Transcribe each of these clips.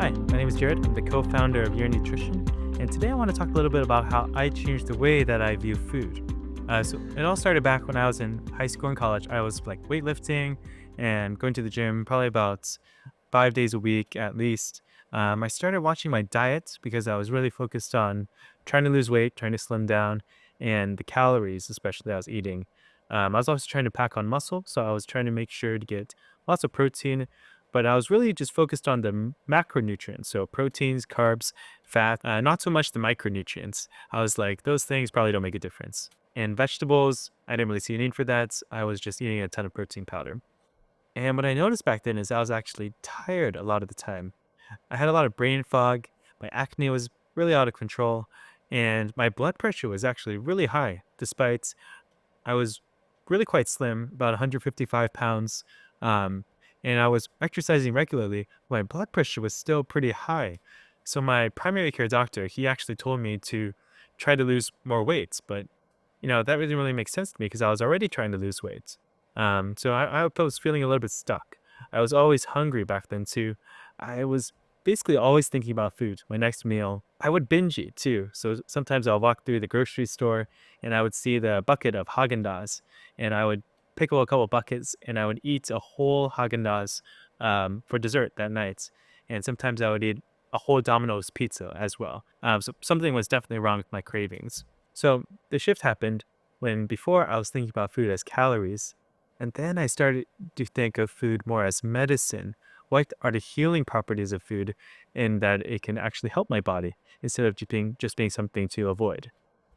Hi, my name is Jared. I'm the co-founder of Your Nutrition, and today I want to talk a little bit about how I changed the way that I view food. So it all started back when I was in high school and college. I was like weightlifting and going to the gym probably about 5 days a week at least. I started watching my diet because I was really focused on trying to lose weight, trying to slim down, and the calories, especially I was eating. I was also trying to pack on muscle, so I was trying to make sure to get lots of protein, but I was really just focused on the macronutrients, so proteins, carbs, fat, not so much the micronutrients. I was like, those things probably don't make a difference. And vegetables, I didn't really see a need for that. I was just eating a ton of protein powder. And what I noticed back then is I was actually tired a lot of the time. I had a lot of brain fog, my acne was really out of control, and my blood pressure was actually really high, despite I was really quite slim, about 155 pounds, um, and I was exercising regularly. My blood pressure was still pretty high. So my primary care doctor, he actually told me to try to lose more weight, but that didn't really make sense to me because I was already trying to lose weight. So I was feeling a little bit stuck. I was always hungry back then too. I was basically always thinking about food, my next meal. I would binge eat too. So sometimes I'll walk through the grocery store and I would see the bucket of Haagen-Dazs and I would pick up a couple buckets and I would eat a whole Haagen-Dazs for dessert that night. And sometimes I would eat a whole Domino's pizza as well. So something was definitely wrong with my cravings. So the shift happened when before I was thinking about food as calories, and then I started to think of food more as medicine. What are the healing properties of food in that it can actually help my body instead of just being something to avoid?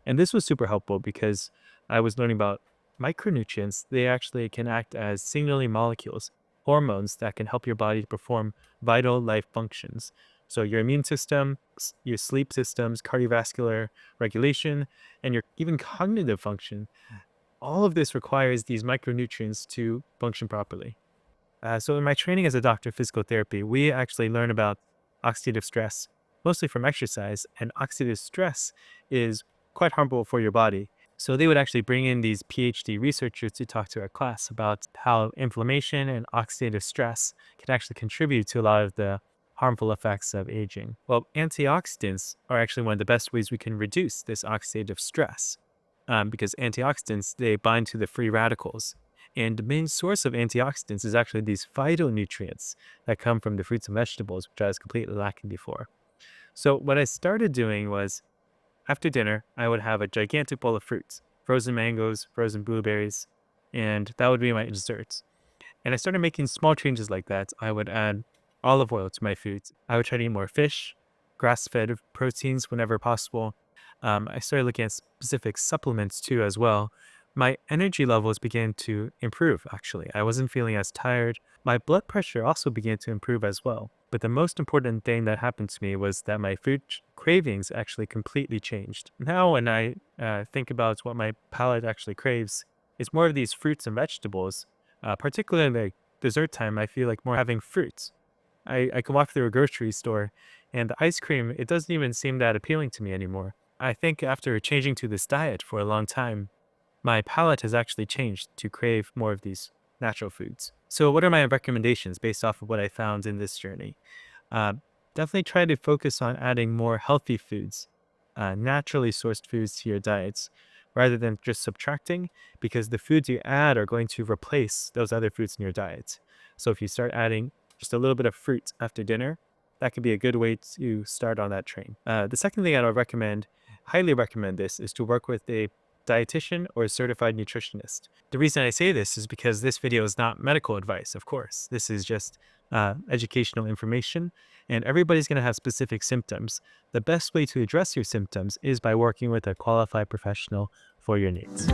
And this was super helpful because I was learning about micronutrients. They actually can act as signaling molecules, hormones that can help your body perform vital life functions. So your immune system, your sleep systems, cardiovascular regulation, and your even cognitive function. All of this requires these micronutrients to function properly. So in my training as a doctor of physical therapy, we actually learn about oxidative stress, mostly from exercise, and oxidative stress is quite harmful for your body. So they would actually bring in these PhD researchers to talk to our class about how inflammation and oxidative stress can actually contribute to a lot of the harmful effects of aging. Well, antioxidants are actually one of the best ways we can reduce this oxidative stress because antioxidants, they bind to the free radicals. And the main source of antioxidants is actually these phytonutrients that come from the fruits and vegetables, which I was completely lacking before. So what I started doing was after dinner, I would have a gigantic bowl of fruits, frozen mangoes, frozen blueberries, and that would be my desserts. And I started making small changes like that. I would add olive oil to my foods. I would try to eat more fish, grass-fed proteins whenever possible. I started looking at specific supplements too as well. My energy levels began to improve, actually. I wasn't feeling as tired. My blood pressure also began to improve as well. But the most important thing that happened to me was that my food cravings actually completely changed. Now, when I think about what my palate actually craves, it's more of these fruits and vegetables. Particularly like dessert time, I feel like more having fruits. I can walk through a grocery store and the ice cream, it doesn't even seem that appealing to me anymore. I think after changing to this diet for a long time, my palate has actually changed to crave more of these natural foods. So, what are my recommendations based off of what I found in this journey? Uh, Definitely try to focus on adding more healthy foods, naturally sourced foods to your diets rather than just subtracting, because the foods you add are going to replace those other foods in your diet. So, if you start adding just a little bit of fruit after dinner, that could be a good way to start on that train. The second thing I would recommend, highly recommend this, is to work with a dietitian or a certified nutritionist. The reason I say this is because this video is not medical advice, of course. This is just educational information, and everybody's going to have specific symptoms. The best way to address your symptoms is by working with a qualified professional for your needs.